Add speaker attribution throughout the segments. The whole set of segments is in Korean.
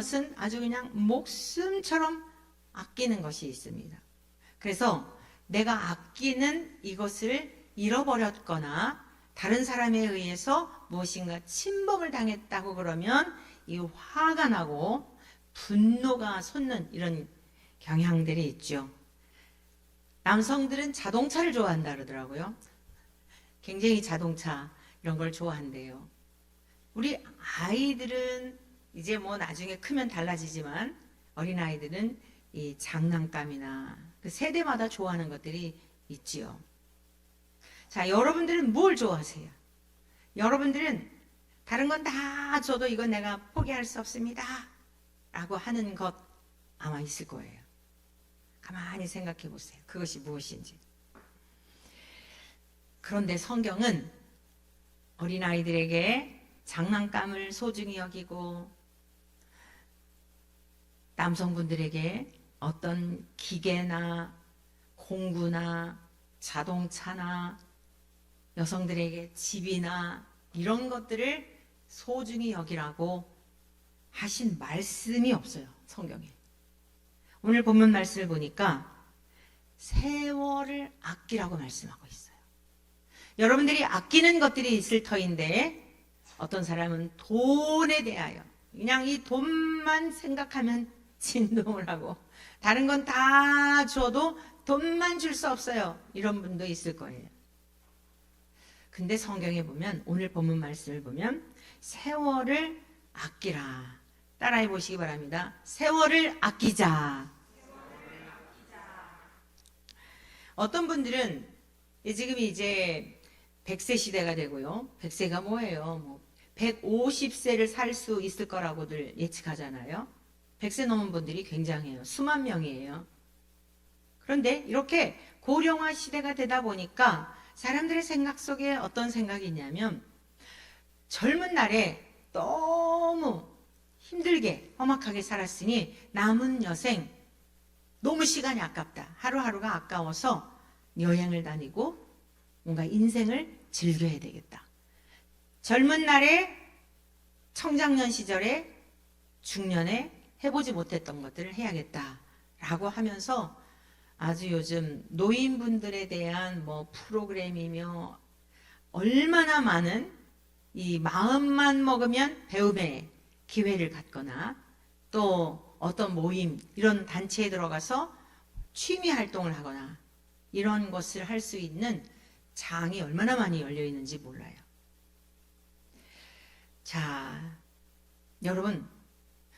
Speaker 1: 것은 아주 그냥 목숨처럼 아끼는 것이 있습니다. 그래서 내가 아끼는 이것을 잃어버렸거나 다른 사람에 의해서 무엇인가 침범을 당했다고 그러면 이 화가 나고 분노가 솟는 이런 경향들이 있죠. 남성들은 자동차를 좋아한다 그러더라고요. 굉장히 자동차 이런 걸 좋아한대요. 우리 아이들은 이제 뭐 나중에 크면 달라지지만 어린아이들은 이 장난감이나 그 세대마다 좋아하는 것들이 있지요. 자, 여러분들은 뭘 좋아하세요? 여러분들은 다른 건 다 줘도 이건 내가 포기할 수 없습니다 라고 하는 것 아마 있을 거예요. 가만히 생각해 보세요. 그것이 무엇인지. 그런데 성경은 어린아이들에게 장난감을 소중히 여기고 남성분들에게 어떤 기계나 공구나 자동차나 여성들에게 집이나 이런 것들을 소중히 여기라고 하신 말씀이 없어요. 성경에. 오늘 본문 말씀을 보니까 세월을 아끼라고 말씀하고 있어요. 여러분들이 아끼는 것들이 있을 터인데 어떤 사람은 돈에 대하여 그냥 이 돈만 생각하면 진동을 하고 다른 건 다 줘도 돈만 줄 수 없어요. 이런 분도 있을 거예요. 근데 성경에 보면 오늘 본문 말씀을 보면 세월을 아끼라. 따라해 보시기 바랍니다. 세월을 아끼자. 어떤 분들은 지금 이제 100세 시대가 되고요. 100세가 뭐예요? 뭐 150세를 살 수 있을 거라고들 예측하잖아요. 100세 넘은 분들이 굉장해요. 수만 명이에요. 그런데 이렇게 고령화 시대가 되다 보니까 사람들의 생각 속에 어떤 생각이 있냐면 젊은 날에 너무 힘들게 험악하게 살았으니 남은 여생 너무 시간이 아깝다. 하루하루가 아까워서 여행을 다니고 뭔가 인생을 즐겨야 되겠다. 젊은 날에 청장년 시절에 중년에 해보지 못했던 것들을 해야겠다라고 하면서 아주 요즘 노인분들에 대한 뭐 프로그램이며 얼마나 많은 이 마음만 먹으면 배움의 기회를 갖거나 또 어떤 모임 이런 단체에 들어가서 취미 활동을 하거나 이런 것을 할 수 있는 장이 얼마나 많이 열려 있는지 몰라요. 자, 여러분,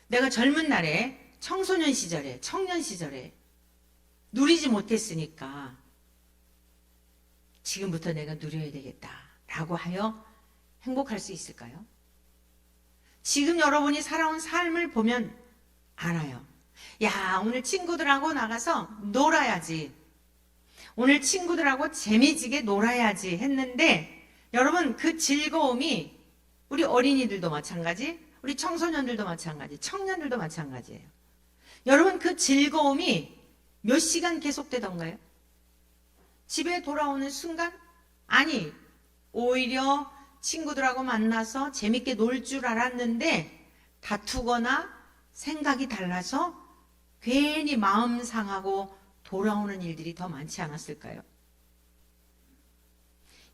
Speaker 1: 내가 젊은 날에 청소년 시절에 청년 시절에 누리지 못했으니까 지금부터 내가 누려야 되겠다라고 하여 행복할 수 있을까요? 지금 여러분이 살아온 삶을 보면 알아요. 야, 오늘 친구들하고 나가서 놀아야지. 오늘 친구들하고 재미지게 놀아야지 했는데 여러분 그 즐거움이 우리 어린이들도 마찬가지, 우리 청소년들도 마찬가지, 청년들도 마찬가지예요. 여러분 그 즐거움이 몇 시간 계속되던가요? 집에 돌아오는 순간? 아니, 오히려 친구들하고 만나서 재밌게 놀 줄 알았는데 다투거나 생각이 달라서 괜히 마음 상하고 돌아오는 일들이 더 많지 않았을까요?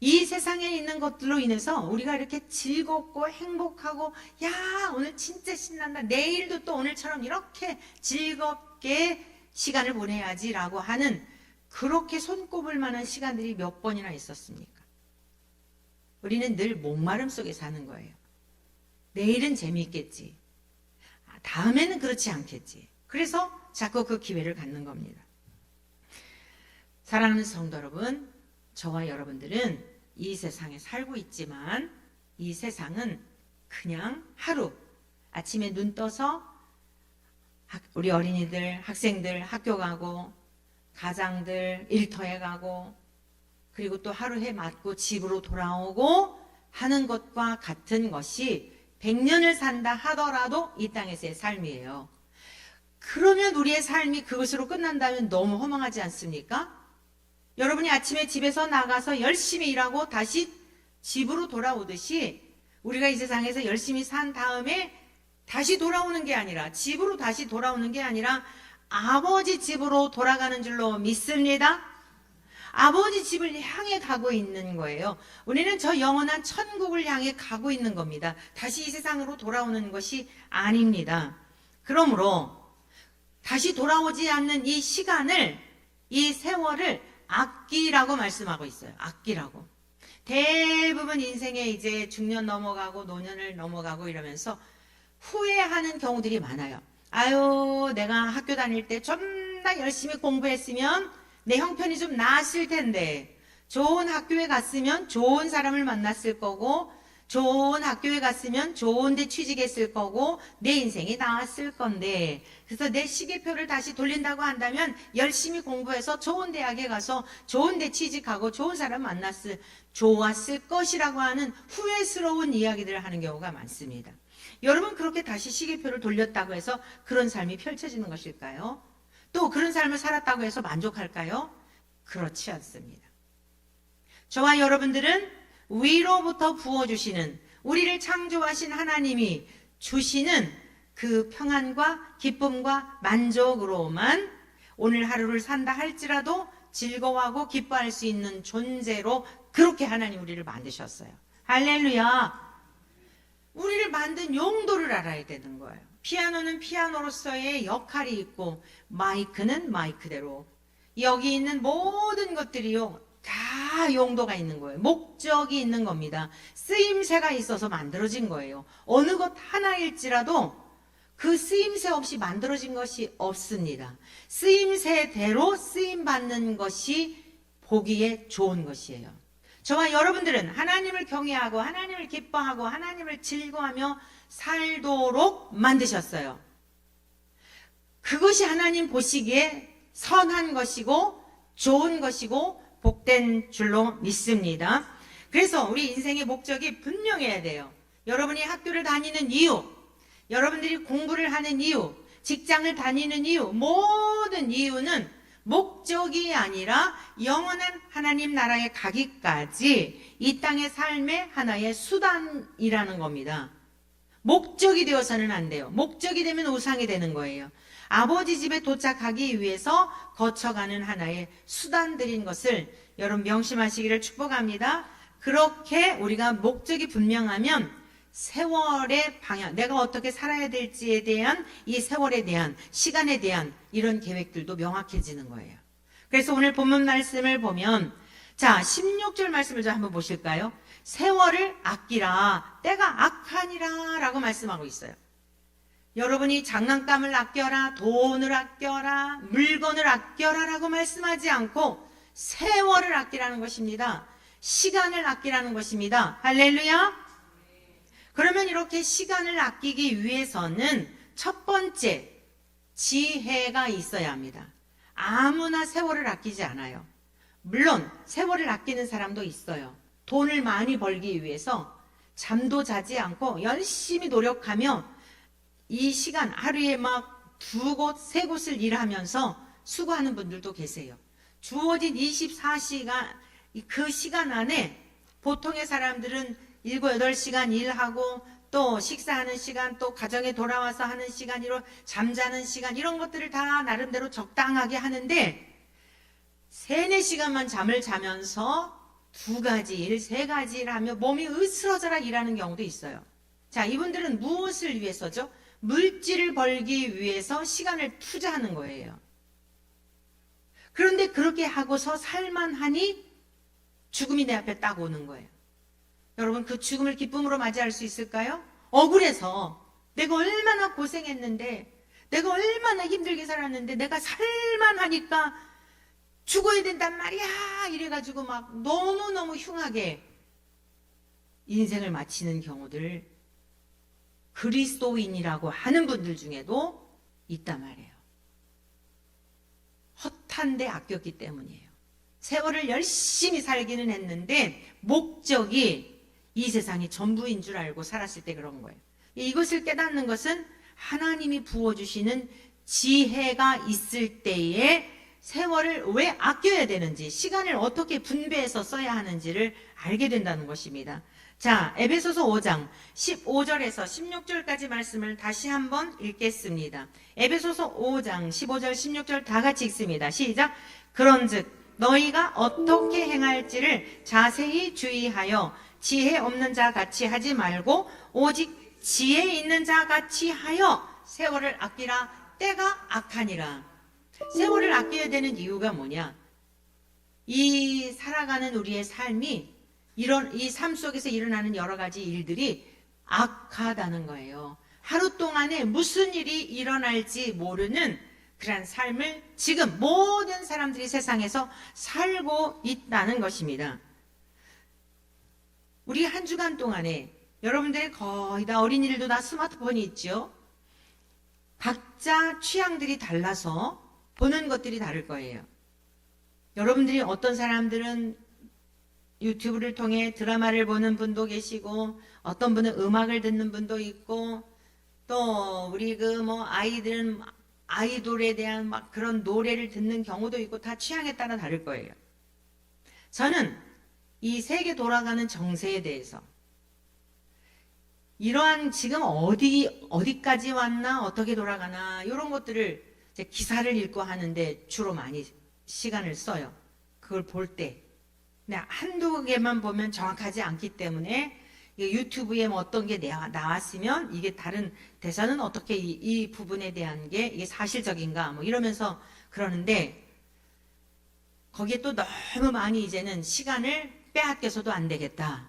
Speaker 1: 이 세상에 있는 것들로 인해서 우리가 이렇게 즐겁고 행복하고 야, 오늘 진짜 신난다. 내일도 또 오늘처럼 이렇게 즐겁게 시간을 보내야지라고 하는 그렇게 손꼽을 만한 시간들이 몇 번이나 있었습니까? 우리는 늘 목마름 속에 사는 거예요. 내일은 재미있겠지. 다음에는 그렇지 않겠지. 그래서 자꾸 그 기회를 갖는 겁니다. 사랑하는 성도 여러분, 저와 여러분들은 이 세상에 살고 있지만 이 세상은 그냥 하루 아침에 눈 떠서 우리 어린이들, 학생들 학교 가고 가장들 일터에 가고 그리고 또 하루 해 맞고 집으로 돌아오고 하는 것과 같은 것이 100년을 산다 하더라도 이 땅에서의 삶이에요. 그러면 우리의 삶이 그것으로 끝난다면 너무 허망하지 않습니까? 여러분이 아침에 집에서 나가서 열심히 일하고 다시 집으로 돌아오듯이 우리가 이 세상에서 열심히 산 다음에 다시 돌아오는 게 아니라, 집으로 다시 돌아오는 게 아니라 아버지 집으로 돌아가는 줄로 믿습니다. 아버지 집을 향해 가고 있는 거예요. 우리는 저 영원한 천국을 향해 가고 있는 겁니다. 다시 이 세상으로 돌아오는 것이 아닙니다. 그러므로 다시 돌아오지 않는 이 시간을, 이 세월을 아끼라고 말씀하고 있어요. 아끼라고. 대부분 인생에 이제 중년 넘어가고 노년을 넘어가고 이러면서 후회하는 경우들이 많아요. 아유, 내가 학교 다닐 때 존나 열심히 공부했으면 내 형편이 좀 나았을 텐데, 좋은 학교에 갔으면 좋은 사람을 만났을 거고, 좋은 학교에 갔으면 좋은 데 취직했을 거고, 내 인생이 나았을 건데, 그래서 내 시계표를 다시 돌린다고 한다면 열심히 공부해서 좋은 대학에 가서 좋은 데 취직하고 좋은 사람 만났을, 좋았을 것이라고 하는 후회스러운 이야기들을 하는 경우가 많습니다. 여러분, 그렇게 다시 시계표를 돌렸다고 해서 그런 삶이 펼쳐지는 것일까요? 또 그런 삶을 살았다고 해서 만족할까요? 그렇지 않습니다. 저와 여러분들은 위로부터 부어주시는, 우리를 창조하신 하나님이 주시는 그 평안과 기쁨과 만족으로만 오늘 하루를 산다 할지라도 즐거워하고 기뻐할 수 있는 존재로 그렇게 하나님 우리를 만드셨어요. 할렐루야. 우리를 만든 용도를 알아야 되는 거예요. 피아노는 피아노로서의 역할이 있고, 마이크는 마이크대로, 여기 있는 모든 것들이요, 다 용도가 있는 거예요. 목적이 있는 겁니다. 쓰임새가 있어서 만들어진 거예요. 어느 것 하나일지라도 그 쓰임새 없이 만들어진 것이 없습니다. 쓰임새대로 쓰임받는 것이 보기에 좋은 것이에요. 저와 여러분들은 하나님을 경외하고 하나님을 기뻐하고 하나님을 즐거워하며 살도록 만드셨어요. 그것이 하나님 보시기에 선한 것이고 좋은 것이고 복된 줄로 믿습니다. 그래서 우리 인생의 목적이 분명해야 돼요. 여러분이 학교를 다니는 이유, 여러분들이 공부를 하는 이유, 직장을 다니는 이유, 모든 이유는 목적이 아니라 영원한 하나님 나라에 가기까지 이 땅의 삶의 하나의 수단이라는 겁니다. 목적이 되어서는 안 돼요. 목적이 되면 우상이 되는 거예요. 아버지 집에 도착하기 위해서 거쳐가는 하나의 수단들인 것을 여러분 명심하시기를 축복합니다. 그렇게 우리가 목적이 분명하면 세월의 방향, 내가 어떻게 살아야 될지에 대한, 이 세월에 대한, 시간에 대한 이런 계획들도 명확해지는 거예요. 그래서 오늘 본문 말씀을 보면, 자, 16절 말씀을 좀 한번 보실까요? 세월을 아끼라, 때가 악하니라 라고 말씀하고 있어요. 여러분이 장난감을 아껴라, 돈을 아껴라, 물건을 아껴라 라고 말씀하지 않고 세월을 아끼라는 것입니다. 시간을 아끼라는 것입니다. 할렐루야. 그러면 이렇게 시간을 아끼기 위해서는 첫 번째, 지혜가 있어야 합니다. 아무나 세월을 아끼지 않아요. 물론 세월을 아끼는 사람도 있어요. 돈을 많이 벌기 위해서 잠도 자지 않고 열심히 노력하며 이 시간, 하루에 막 2곳, 3곳을 일하면서 수고하는 분들도 계세요. 주어진 24시간, 그 시간 안에 보통의 사람들은 7, 8시간 일하고 또 식사하는 시간, 또 가정에 돌아와서 하는 시간, 이런 잠자는 시간, 이런 것들을 다 나름대로 적당하게 하는데 3, 4시간만 잠을 자면서 2가지 일, 3가지 일 하며 몸이 으스러져라 일하는 경우도 있어요. 자, 이분들은 무엇을 위해서죠? 물질을 벌기 위해서 시간을 투자하는 거예요. 그런데 그렇게 하고서 살만하니 죽음이 내 앞에 딱 오는 거예요. 여러분, 그 죽음을 기쁨으로 맞이할 수 있을까요? 억울해서 내가 얼마나 고생했는데, 내가 얼마나 힘들게 살았는데 내가 살만하니까 죽어야 된단 말이야 이래가지고 막 너무너무 흉하게 인생을 마치는 경우들, 그리스도인이라고 하는 분들 중에도 있단 말이에요. 헛한데 아꼈기 때문이에요. 세월을 열심히 살기는 했는데 목적이 이 세상이 전부인 줄 알고 살았을 때 그런 거예요. 이것을 깨닫는 것은 하나님이 부어주시는 지혜가 있을 때에 세월을 왜 아껴야 되는지, 시간을 어떻게 분배해서 써야 하는지를 알게 된다는 것입니다. 자, 에베소서 5장 15절에서 16절까지 말씀을 다시 한번 읽겠습니다. 에베소서 5장 15절 16절 다 같이 읽습니다. 시작. 그런즉 너희가 어떻게 행할지를 자세히 주의하여 지혜 없는 자 같이 하지 말고 오직 지혜 있는 자 같이 하여 세월을 아끼라. 때가 악하니라. 세월을 아껴야 되는 이유가 뭐냐? 이 살아가는 우리의 삶이 이 삶 속에서 일어나는 여러 가지 일들이 악하다는 거예요. 하루 동안에 무슨 일이 일어날지 모르는 그런 삶을 지금 모든 사람들이 세상에서 살고 있다는 것입니다. 우리 한 주간 동안에 여러분들의 거의 다 어린이들도 다 스마트폰이 있죠. 각자 취향들이 달라서 보는 것들이 다를 거예요. 여러분들이 어떤 사람들은 유튜브를 통해 드라마를 보는 분도 계시고, 어떤 분은 음악을 듣는 분도 있고, 또 우리 아이들은 아이돌에 대한 막 그런 노래를 듣는 경우도 있고, 다 취향에 따라 다를 거예요. 저는 이 세계 돌아가는 정세에 대해서 이러한 지금 어디까지 왔나, 어떻게 돌아가나 이런 것들을 이제 기사를 읽고 하는데 주로 많이 시간을 써요. 그걸 볼 때. 근데 한두 개만 보면 정확하지 않기 때문에 유튜브에 뭐 어떤 게 나왔으면 이게 다른 대사는 어떻게 이 부분에 대한 게 이게 사실적인가 뭐 이러면서 그러는데, 거기에 또 너무 많이 이제는 시간을 빼앗겨서도 안 되겠다.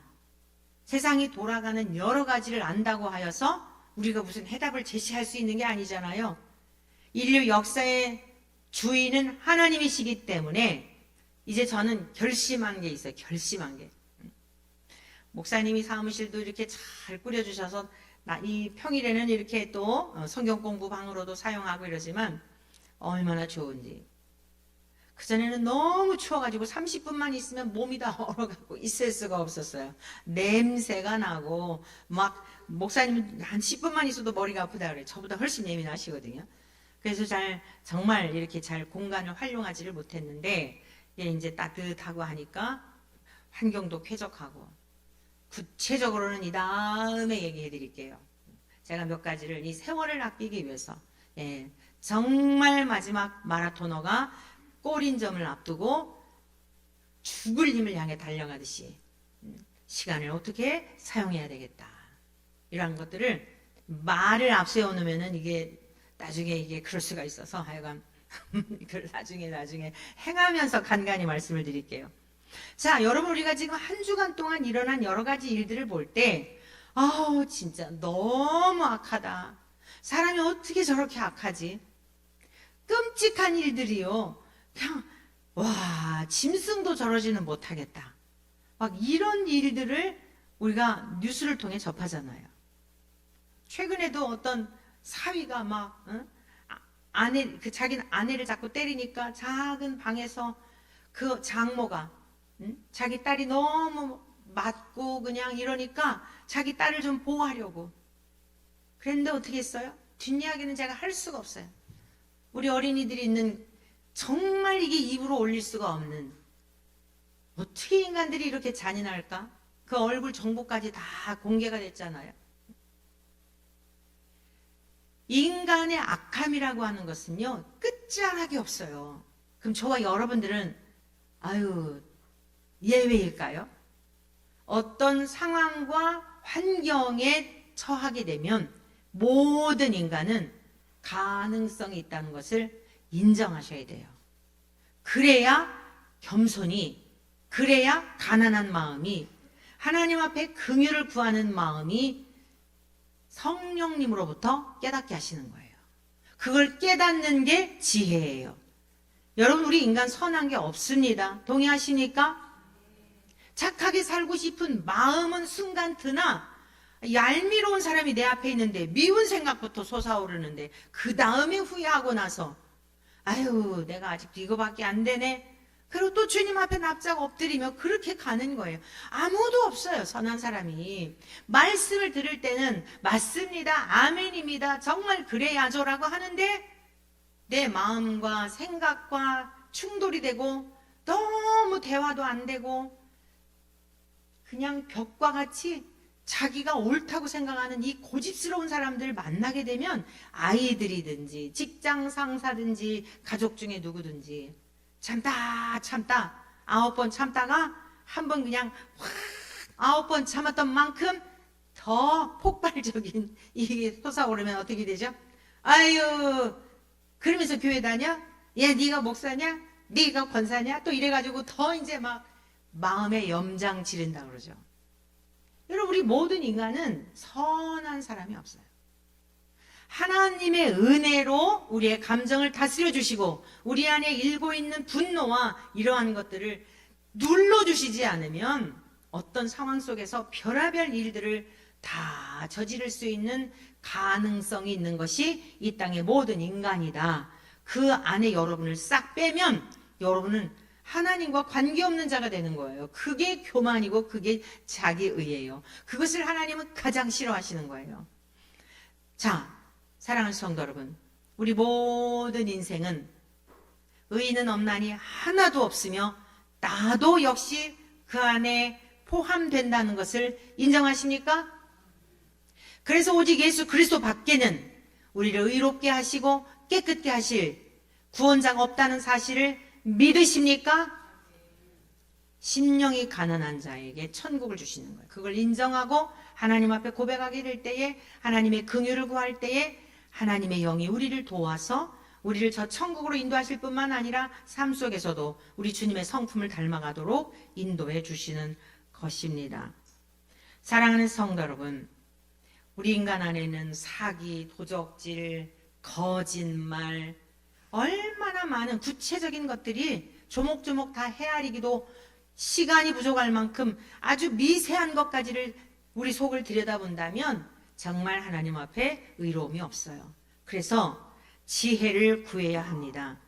Speaker 1: 세상이 돌아가는 여러 가지를 안다고 하여서 우리가 무슨 해답을 제시할 수 있는 게 아니잖아요. 인류 역사의 주인은 하나님이시기 때문에 이제 저는 결심한 게 있어요. 결심한 게. 목사님이 사무실도 이렇게 잘 꾸려주셔서 이 평일에는 이렇게 또 성경 공부방으로도 사용하고 이러지만 얼마나 좋은지. 그전에는 너무 추워가지고 30분만 있으면 몸이 다 얼어가고 있을 수가 없었어요. 냄새가 나고 막 목사님은 한 10분만 있어도 머리가 아프다 그래요. 저보다 훨씬 예민하시거든요. 그래서 정말 이렇게 잘 공간을 활용하지를 못했는데, 이제 따뜻하고 하니까 환경도 쾌적하고. 구체적으로는 이 다음에 얘기해 드릴게요. 제가 몇 가지를 이 세월을 아끼기 위해서, 정말 마지막 마라토너가 골인점을 앞두고 죽을 힘을 향해 달려가듯이 시간을 어떻게 사용해야 되겠다. 이런 것들을 말을 앞세워 놓으면은 이게 나중에 이게 그럴 수가 있어서 하여간 이걸 나중에 행하면서 간간히 말씀을 드릴게요. 자, 여러분, 우리가 지금 한 주간 동안 일어난 여러 가지 일들을 볼 때, 진짜 너무 악하다. 사람이 어떻게 저렇게 악하지? 끔찍한 일들이요. 그냥, 와, 짐승도 저러지는 못하겠다. 막 이런 일들을 우리가 뉴스를 통해 접하잖아요. 최근에도 어떤 사위가 막, 자기 아내를 자꾸 때리니까 작은 방에서 그 장모가, 자기 딸이 너무 맞고 그냥 이러니까 자기 딸을 좀 보호하려고 그랬는데 어떻게 했어요? 뒷이야기는 제가 할 수가 없어요. 우리 어린이들이 있는, 정말 이게 입으로 올릴 수가 없는, 어떻게 인간들이 이렇게 잔인할까? 그 얼굴 정보까지 다 공개가 됐잖아요. 인간의 악함이라고 하는 것은요, 끝자락이 없어요. 그럼 저와 여러분들은 예외일까요? 어떤 상황과 환경에 처하게 되면 모든 인간은 가능성이 있다는 것을 인정하셔야 돼요. 그래야 겸손이, 그래야 가난한 마음이, 하나님 앞에 긍휼을 구하는 마음이 성령님으로부터 깨닫게 하시는 거예요. 그걸 깨닫는 게 지혜예요. 여러분, 우리 인간 선한 게 없습니다. 동의하십니까? 착하게 살고 싶은 마음은 순간 드나, 얄미로운 사람이 내 앞에 있는데 미운 생각부터 솟아오르는데 그 다음에 후회하고 나서 내가 아직도 이거밖에 안 되네. 그리고 또 주님 앞에 납작 엎드리며 그렇게 가는 거예요. 아무도 없어요, 선한 사람이. 말씀을 들을 때는 맞습니다, 아멘입니다, 정말 그래야죠라고 하는데 내 마음과 생각과 충돌이 되고 너무 대화도 안 되고 그냥 벽과 같이 자기가 옳다고 생각하는 이 고집스러운 사람들 만나게 되면 아이들이든지 직장 상사든지 가족 중에 누구든지 참다 9번 참다가 한 번 그냥 확 9번 참았던 만큼 더 폭발적인 이게 솟아오르면 어떻게 되죠? 아유, 그러면서 교회 다녀? 얘 네가 목사냐? 네가 권사냐? 또 이래가지고 더 이제 막 마음에 염장 지른다 그러죠. 여러분, 우리 모든 인간은 선한 사람이 없어요. 하나님의 은혜로 우리의 감정을 다스려 주시고 우리 안에 일고 있는 분노와 이러한 것들을 눌러주시지 않으면 어떤 상황 속에서 별의별 일들을 다 저지를 수 있는 가능성이 있는 것이 이 땅의 모든 인간이다. 그 안에 여러분을 싹 빼면 여러분은 하나님과 관계없는 자가 되는 거예요. 그게 교만이고 그게 자기의예요. 그것을 하나님은 가장 싫어하시는 거예요. 자, 사랑하는 성도 여러분, 우리 모든 인생은 의인은 없나니 하나도 없으며 나도 역시 그 안에 포함된다는 것을 인정하십니까? 그래서 오직 예수 그리스도 밖에는 우리를 의롭게 하시고 깨끗게 하실 구원자가 없다는 사실을 믿으십니까? 심령이 가난한 자에게 천국을 주시는 거예요. 그걸 인정하고 하나님 앞에 고백하게 될 때에, 하나님의 긍휼을 구할 때에 하나님의 영이 우리를 도와서 우리를 저 천국으로 인도하실 뿐만 아니라 삶 속에서도 우리 주님의 성품을 닮아가도록 인도해 주시는 것입니다. 사랑하는 성도 여러분, 우리 인간 안에는 사기, 도적질, 거짓말, 얼마나 많은 구체적인 것들이 조목조목 다 헤아리기도 시간이 부족할 만큼 아주 미세한 것까지를 우리 속을 들여다본다면 정말 하나님 앞에 의로움이 없어요. 그래서 지혜를 구해야 합니다.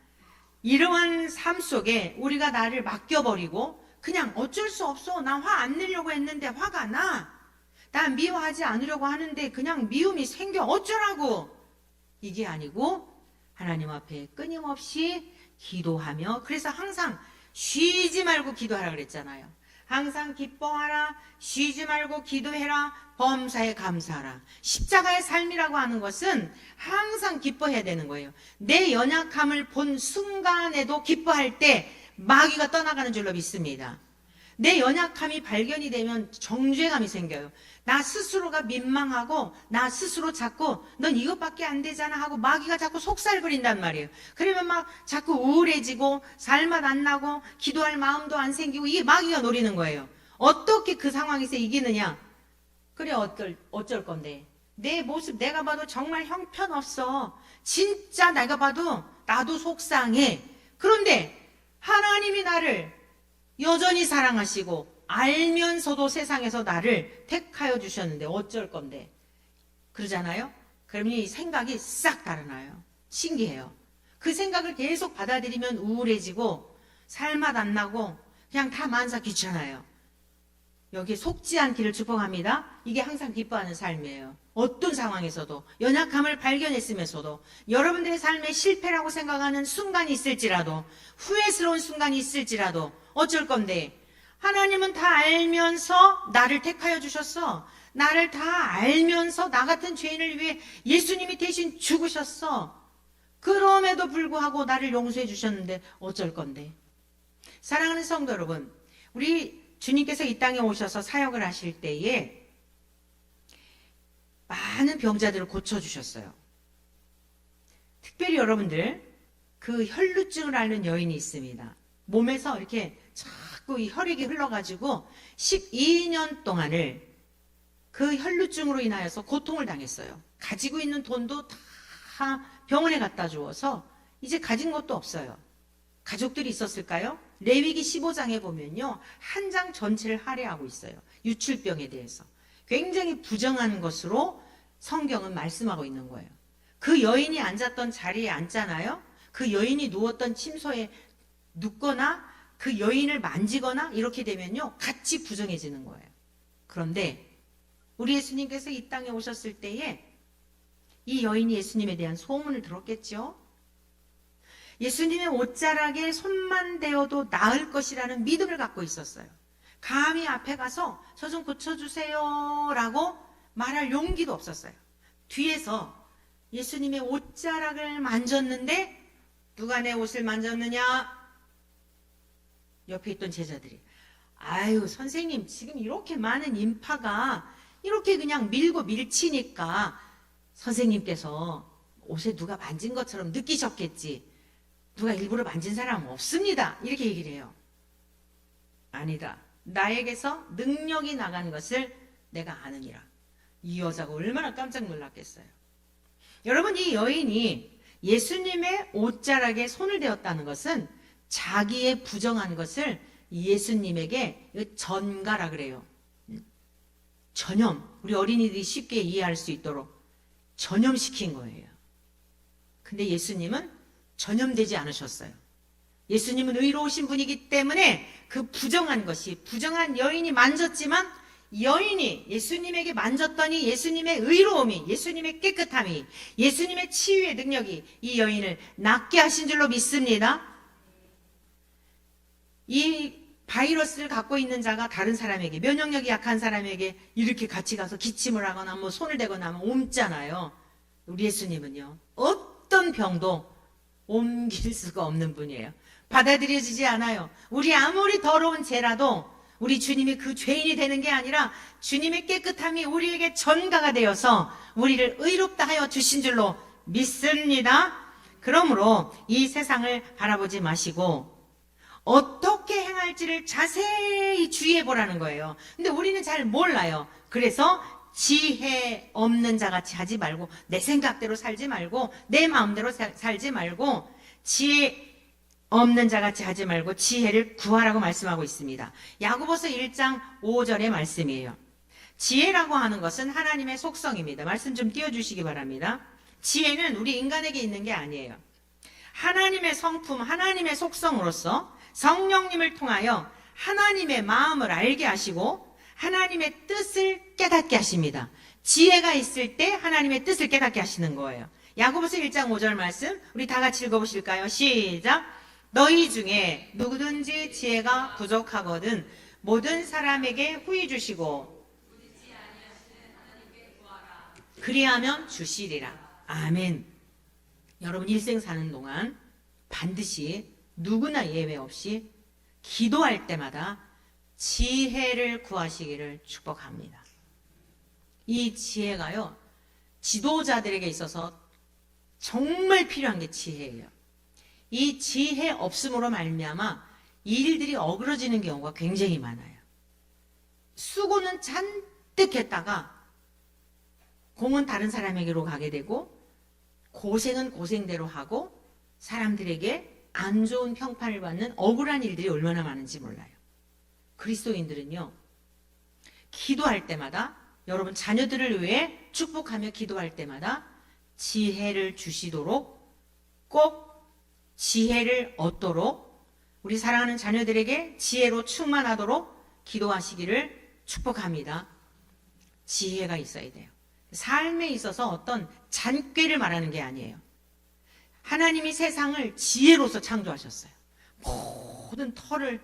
Speaker 1: 이러한 삶 속에 우리가 나를 맡겨버리고 그냥 어쩔 수 없어, 나 화 안 내려고 했는데 화가 나, 나 미워하지 않으려고 하는데 그냥 미움이 생겨, 어쩌라고, 이게 아니고 하나님 앞에 끊임없이 기도하며, 그래서 항상 쉬지 말고 기도하라 그랬잖아요. 항상 기뻐하라, 쉬지 말고 기도해라, 범사에 감사하라. 십자가의 삶이라고 하는 것은 항상 기뻐해야 되는 거예요. 내 연약함을 본 순간에도 기뻐할 때 마귀가 떠나가는 줄로 믿습니다. 내 연약함이 발견이 되면 정죄감이 생겨요. 나 스스로가 민망하고 나 스스로 자꾸 넌 이것밖에 안 되잖아 하고 마귀가 자꾸 속살부린단 말이에요. 그러면 막 자꾸 우울해지고 살맛 안 나고 기도할 마음도 안 생기고, 이게 마귀가 노리는 거예요. 어떻게 그 상황에서 이기느냐? 그래, 어쩔 건데. 내 모습 내가 봐도 정말 형편없어. 진짜 내가 봐도 나도 속상해. 그런데 하나님이 나를 여전히 사랑하시고 알면서도 세상에서 나를 택하여 주셨는데 어쩔 건데, 그러잖아요. 그러면 이 생각이 싹 달아나요. 신기해요. 그 생각을 계속 받아들이면 우울해지고 살맛 안 나고 그냥 다 만사 귀찮아요. 여기에 속지 않기를 축복합니다. 이게 항상 기뻐하는 삶이에요. 어떤 상황에서도 연약함을 발견했으면서도 여러분들의 삶에 실패라고 생각하는 순간이 있을지라도, 후회스러운 순간이 있을지라도 어쩔 건데, 하나님은 다 알면서 나를 택하여 주셨어. 나를 다 알면서 나 같은 죄인을 위해 예수님이 대신 죽으셨어. 그럼에도 불구하고 나를 용서해 주셨는데 어쩔 건데. 사랑하는 성도 여러분, 우리 주님께서 이 땅에 오셔서 사역을 하실 때에 많은 병자들을 고쳐주셨어요. 특별히 여러분들, 그 혈루증을 앓는 여인이 있습니다. 몸에서 이렇게 자꾸 이 혈액이 흘러가지고 12년 동안을 그 혈루증으로 인하여서 고통을 당했어요. 가지고 있는 돈도 다 병원에 갖다 주어서 이제 가진 것도 없어요. 가족들이 있었을까요? 레위기 15장에 보면요, 한 장 전체를 할애하고 있어요. 유출병에 대해서 굉장히 부정한 것으로 성경은 말씀하고 있는 거예요. 그 여인이 앉았던 자리에 앉잖아요. 그 여인이 누웠던 침소에 눕거나 그 여인을 만지거나 이렇게 되면요, 같이 부정해지는 거예요. 그런데 우리 예수님께서 이 땅에 오셨을 때에 이 여인이 예수님에 대한 소문을 들었겠죠. 예수님의 옷자락에 손만 대어도 나을 것이라는 믿음을 갖고 있었어요. 감히 앞에 가서 저 좀 고쳐주세요 라고 말할 용기도 없었어요. 뒤에서 예수님의 옷자락을 만졌는데 누가 내 옷을 만졌느냐? 옆에 있던 제자들이 아유 선생님 지금 이렇게 많은 인파가 이렇게 그냥 밀고 밀치니까 선생님께서 옷에 누가 만진 것처럼 느끼셨겠지. 누가 일부러 만진 사람 없습니다. 이렇게 얘기를 해요. 아니다. 나에게서 능력이 나간 것을 내가 아느니라. 이 여자가 얼마나 깜짝 놀랐겠어요. 여러분 이 여인이 예수님의 옷자락에 손을 대었다는 것은 자기의 부정한 것을 예수님에게 전가라 그래요. 전염. 우리 어린이들이 쉽게 이해할 수 있도록 전염시킨 거예요. 근데 예수님은 전염되지 않으셨어요. 예수님은 의로우신 분이기 때문에 그 부정한 것이 부정한 여인이 만졌지만 여인이 예수님에게 만졌더니 예수님의 의로움이 예수님의 깨끗함이 예수님의 치유의 능력이 이 여인을 낫게 하신 줄로 믿습니다. 이 바이러스를 갖고 있는 자가 다른 사람에게 면역력이 약한 사람에게 이렇게 같이 가서 기침을 하거나 뭐 손을 대거나 하면 옮잖아요. 우리 예수님은요 어떤 병도 옮길 수가 없는 분이에요. 받아들여지지 않아요. 우리 아무리 더러운 죄라도 우리 주님이 그 죄인이 되는 게 아니라 주님의 깨끗함이 우리에게 전가가 되어서 우리를 의롭다 하여 주신 줄로 믿습니다. 그러므로 이 세상을 바라보지 마시고 어떻게 행할지를 자세히 주의해 보라는 거예요. 근데 우리는 잘 몰라요. 그래서 지혜 없는 자같이 하지 말고 내 생각대로 살지 말고 내 마음대로 살지 말고 지혜 없는 자같이 하지 말고 지혜를 구하라고 말씀하고 있습니다. 야고보서 1장 5절의 말씀이에요. 지혜라고 하는 것은 하나님의 속성입니다. 말씀 좀 띄워주시기 바랍니다. 지혜는 우리 인간에게 있는 게 아니에요. 하나님의 성품, 하나님의 속성으로서 성령님을 통하여 하나님의 마음을 알게 하시고 하나님의 뜻을 깨닫게 하십니다. 지혜가 있을 때 하나님의 뜻을 깨닫게 하시는 거예요. 야고보서 1장 5절 말씀 우리 다 같이 읽어보실까요? 시작! 너희 중에 누구든지 지혜가 부족하거든 모든 사람에게 후히 주시고 그리하면 주시리라. 아멘. 여러분 일생 사는 동안 반드시 누구나 예외 없이 기도할 때마다 지혜를 구하시기를 축복합니다. 이 지혜가요 지도자들에게 있어서 정말 필요한 게 지혜예요. 이 지혜 없음으로 말미암아 일들이 어그러지는 경우가 굉장히 많아요. 수고는 잔뜩 했다가 공은 다른 사람에게로 가게 되고 고생은 고생대로 하고 사람들에게 안 좋은 평판을 받는 억울한 일들이 얼마나 많은지 몰라요. 그리스도인들은요 기도할 때마다 여러분 자녀들을 위해 축복하며 기도할 때마다 지혜를 주시도록 꼭 지혜를 얻도록 우리 사랑하는 자녀들에게 지혜로 충만하도록 기도하시기를 축복합니다. 지혜가 있어야 돼요. 삶에 있어서 어떤 잔꾀를 말하는 게 아니에요. 하나님이 세상을 지혜로서 창조하셨어요. 모든 터를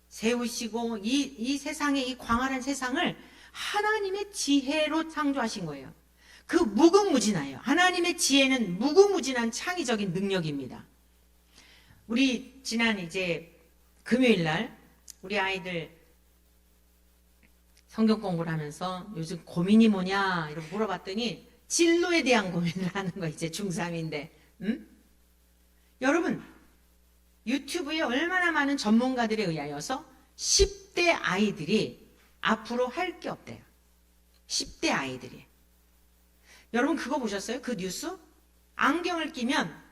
Speaker 1: 세우시고 이 세상의 이 광활한 세상을 하나님의 지혜로 창조하신 거예요. 그 무궁무진해요. 하나님의 지혜는 무궁무진한 창의적인 능력입니다. 우리 지난 이제 금요일 날 우리 아이들 성경 공부를 하면서 요즘 고민이 뭐냐 이렇게 물어봤더니 진로에 대한 고민을 하는 거 이제 중3인데 여러분 유튜브에 얼마나 많은 전문가들에 의하여서 10대 아이들이 앞으로 할 게 없대요. 10대 아이들이. 여러분 그거 보셨어요? 그 뉴스? 안경을 끼면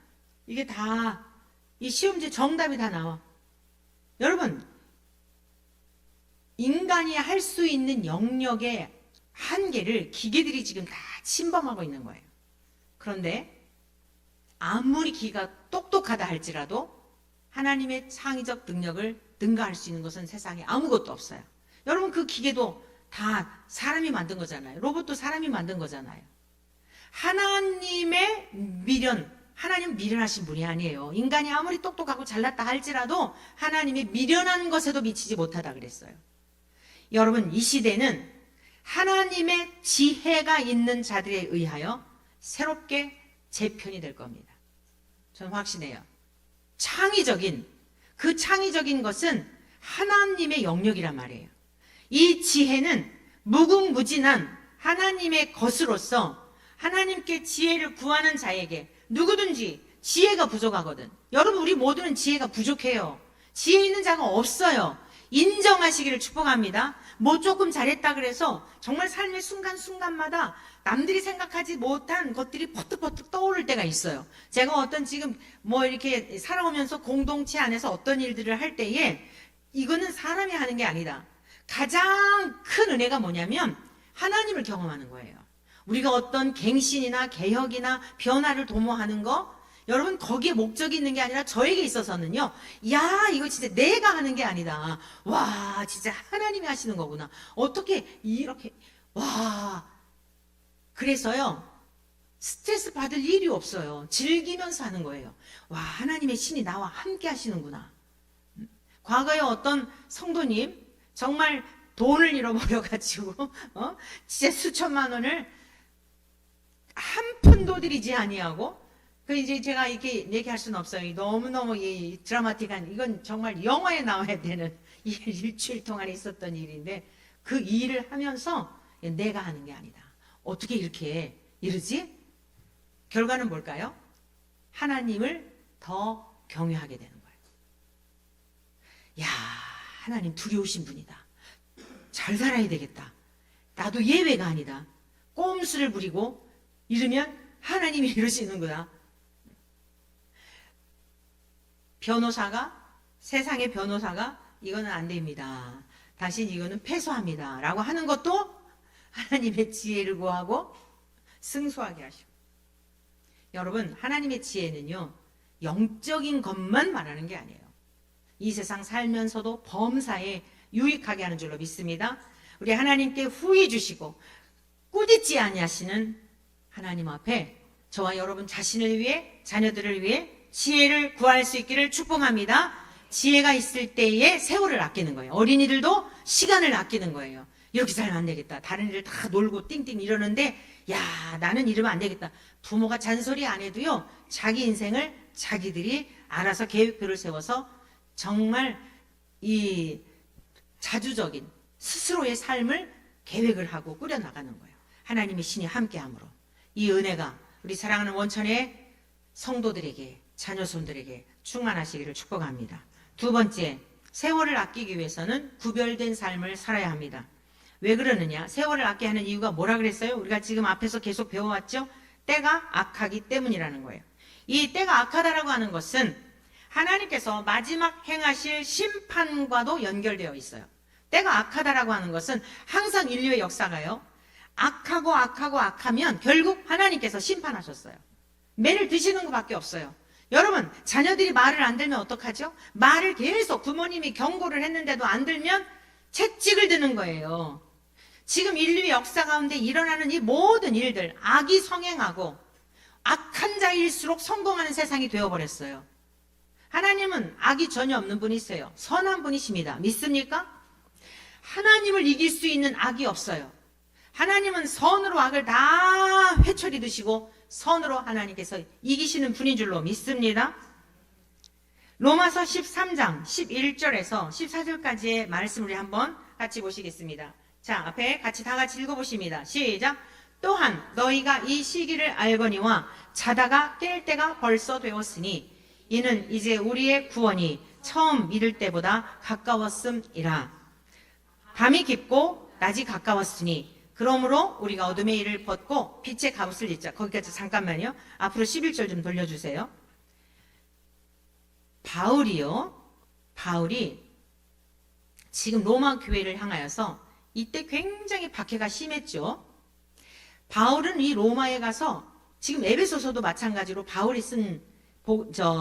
Speaker 1: 이게 다 이 시험지 정답이 다 나와. 여러분 인간이 할 수 있는 영역의 한계를 기계들이 지금 다 침범하고 있는 거예요. 그런데 아무리 기가 똑똑하다 할지라도 하나님의 창의적 능력을 능가할 수 있는 것은 세상에 아무것도 없어요. 여러분 그 기계도 다 사람이 만든 거잖아요. 로봇도 사람이 만든 거잖아요. 하나님의 미련, 하나님은 미련하신 분이 아니에요. 인간이 아무리 똑똑하고 잘났다 할지라도 하나님의 미련한 것에도 미치지 못하다 그랬어요. 여러분, 이 시대는 하나님의 지혜가 있는 자들에 의하여 새롭게 재편이 될 겁니다. 저는 확신해요. 그 창의적인 것은 하나님의 영역이란 말이에요. 이 지혜는 무궁무진한 하나님의 것으로서 하나님께 지혜를 구하는 자에게 누구든지 지혜가 부족하거든. 여러분, 우리 모두는 지혜가 부족해요. 지혜 있는 자가 없어요. 인정하시기를 축복합니다. 뭐 조금 잘했다 그래서 정말 삶의 순간순간마다 남들이 생각하지 못한 것들이 퍼뜩퍼뜩 떠오를 때가 있어요. 제가 어떤 지금 뭐 이렇게 살아오면서 공동체 안에서 어떤 일들을 할 때에 이거는 사람이 하는 게 아니다. 가장 큰 은혜가 뭐냐면 하나님을 경험하는 거예요. 우리가 어떤 갱신이나 개혁이나 변화를 도모하는 거, 여러분, 거기에 목적이 있는 게 아니라 저에게 있어서는요, 야, 이거 진짜 내가 하는 게 아니다. 와, 진짜 하나님이 하시는 거구나. 어떻게 이렇게, 와. 그래서요, 스트레스 받을 일이 없어요. 즐기면서 하는 거예요. 와, 하나님의 신이 나와 함께 하시는구나. 과거에 어떤 성도님, 정말 돈을 잃어버려가지고, 진짜 수천만 원을 한 푼도 들이지 아니하고, 그 이제 제가 이렇게 얘기할 수는 없어요. 너무너무 이 드라마틱한, 이건 정말 영화에 나와야 되는 일주일 동안에 있었던 일인데, 그 일을 하면서 내가 하는 게 아니다. 어떻게 이렇게 이러지? 결과는 뭘까요? 하나님을 더 경외하게 되는 거예요. 야, 하나님 두려우신 분이다. 잘 살아야 되겠다. 나도 예외가 아니다. 꼼수를 부리고 이러면 하나님이 이러시는구나. 세상의 변호사가 이거는 안 됩니다. 당신 이거는 패소합니다. 라고 하는 것도 하나님의 지혜를 구하고 승소하게 하시고. 여러분, 하나님의 지혜는요, 영적인 것만 말하는 게 아니에요. 이 세상 살면서도 범사에 유익하게 하는 줄로 믿습니다. 우리 하나님께 후히 주시고 꾸짖지 아니하시는 하나님 앞에 저와 여러분 자신을 위해, 자녀들을 위해 지혜를 구할 수 있기를 축복합니다. 지혜가 있을 때에 세월을 아끼는 거예요. 어린이들도 시간을 아끼는 거예요. 이렇게 살면 안 되겠다. 다른 애들 다 놀고 띵띵 이러는데, 야, 나는 이러면 안 되겠다. 부모가 잔소리 안 해도요, 자기 인생을 자기들이 알아서 계획표를 세워서 정말 이 자주적인 스스로의 삶을 계획을 하고 꾸려나가는 거예요. 하나님의 신이 함께함으로 이 은혜가 우리 사랑하는 원천의 성도들에게, 자녀손들에게 충만하시기를 축복합니다. 두 번째, 세월을 아끼기 위해서는 구별된 삶을 살아야 합니다. 왜 그러느냐? 세월을 아껴야 하는 이유가 뭐라 그랬어요? 우리가 지금 앞에서 계속 배워왔죠? 때가 악하기 때문이라는 거예요. 이 때가 악하다라고 하는 것은 하나님께서 마지막 행하실 심판과도 연결되어 있어요. 때가 악하다라고 하는 것은 항상 인류의 역사가요, 악하면 결국 하나님께서 심판하셨어요. 매를 드시는 것밖에 없어요. 여러분, 자녀들이 말을 안 들면 어떡하죠? 말을 계속 부모님이 경고를 했는데도 안 들면 채찍을 드는 거예요. 지금 인류의 역사 가운데 일어나는 이 모든 일들, 악이 성행하고 악한 자일수록 성공하는 세상이 되어버렸어요. 하나님은 악이 전혀 없는 분이세요. 선한 분이십니다. 믿습니까? 하나님을 이길 수 있는 악이 없어요. 하나님은 선으로 악을 다 회초리 드시고 선으로 하나님께서 이기시는 분인 줄로 믿습니다. 로마서 13장 11절에서 14절까지의 말씀을 우리 한번 같이 보시겠습니다. 자, 앞에 다 같이 읽어보십니다. 시작. 또한 너희가 이 시기를 알거니와 자다가 깰 때가 벌써 되었으니 이는 이제 우리의 구원이 처음 믿을 때보다 가까웠음이라. 밤이 깊고 낮이 가까웠으니 그러므로 우리가 어둠의 일을 벗고 빛의 갑옷을 입자. 거기까지 잠깐만요. 앞으로 11절 좀 돌려주세요. 바울이 지금 로마 교회를 향하여서 이때 굉장히 박해가 심했죠. 바울은 이 로마에 가서, 지금 에베소서도 마찬가지로 바울이 쓴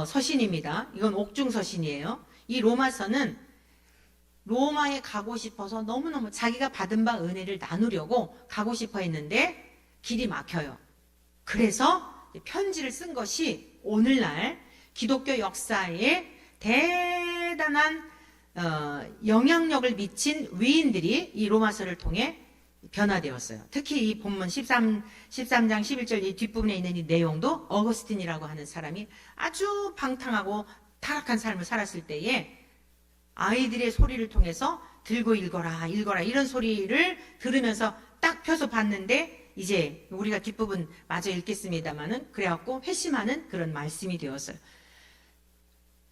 Speaker 1: 서신입니다. 이건 옥중 서신이에요. 이 로마서는 로마에 가고 싶어서 너무너무 자기가 받은 바 은혜를 나누려고 가고 싶어 했는데 길이 막혀요. 그래서 편지를 쓴 것이 오늘날 기독교 역사에 대단한 영향력을 미친 위인들이 이 로마서를 통해 변화되었어요. 특히 이 본문 13장 11절 이 뒷부분에 있는 이 내용도 어거스틴이라고 하는 사람이 아주 방탕하고 타락한 삶을 살았을 때에 아이들의 소리를 통해서 들고 읽어라 이런 소리를 들으면서 딱 펴서 봤는데 이제 우리가 뒷부분 마저 읽겠습니다만은 그래갖고 회심하는 그런 말씀이 되었어요.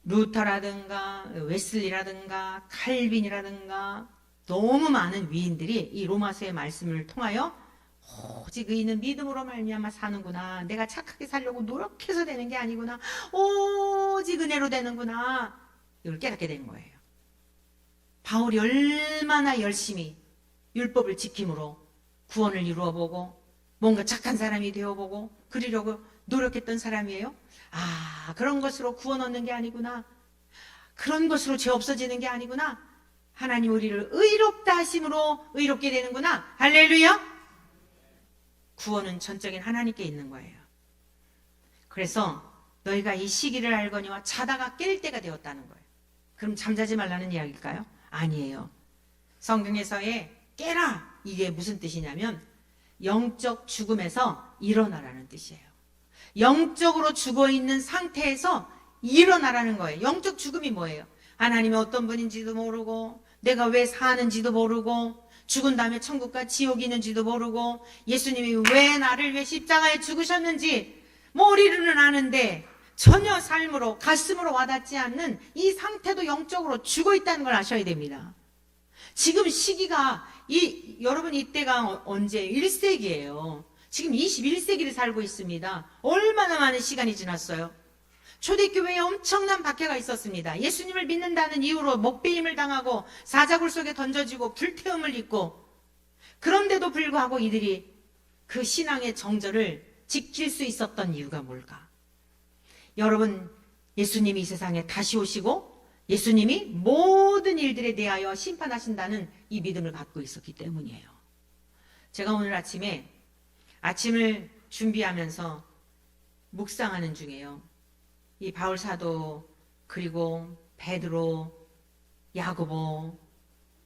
Speaker 1: 루터라든가 웨슬리라든가 칼빈이라든가 너무 많은 위인들이 이 로마서의 말씀을 통하여 오직 의인은 믿음으로 말미암아 사는구나. 내가 착하게 살려고 노력해서 되는 게 아니구나. 오직 은혜로 되는구나. 이걸 깨닫게 된 거예요. 바울이 얼마나 열심히 율법을 지킴으로 구원을 이루어보고 뭔가 착한 사람이 되어보고 그러려고 노력했던 사람이에요. 아, 그런 것으로 구원 얻는 게 아니구나. 그런 것으로 죄 없어지는 게 아니구나. 하나님 우리를 의롭다 하심으로 의롭게 되는구나. 할렐루야. 구원은 전적인 하나님께 있는 거예요. 그래서 너희가 이 시기를 알거니와 자다가 깰 때가 되었다는 거예요. 그럼 잠자지 말라는 이야기일까요? 아니에요. 성경에서의 깨라 이게 무슨 뜻이냐면 영적 죽음에서 일어나라는 뜻이에요. 영적으로 죽어있는 상태에서 일어나라는 거예요. 영적 죽음이 뭐예요? 하나님이 어떤 분인지도 모르고 내가 왜 사는지도 모르고 죽은 다음에 천국과 지옥이 있는지도 모르고 예수님이 왜 나를 왜 십자가에 죽으셨는지 머리로는 아는데 전혀 삶으로 가슴으로 와닿지 않는 이 상태도 영적으로 죽어있다는 걸 아셔야 됩니다. 지금 시기가 여러분 이때가 언제 1세기예요. 지금 21세기를 살고 있습니다. 얼마나 많은 시간이 지났어요. 초대교회에 엄청난 박해가 있었습니다. 예수님을 믿는다는 이유로 목배임을 당하고 사자굴 속에 던져지고 불태움을 입고 그런데도 불구하고 이들이 그 신앙의 정절을 지킬 수 있었던 이유가 뭘까? 여러분 예수님이 이 세상에 다시 오시고 예수님이 모든 일들에 대하여 심판하신다는 이 믿음을 갖고 있었기 때문이에요. 제가 오늘 아침을 준비하면서 묵상하는 중에요. 이 바울 사도 그리고 베드로, 야고보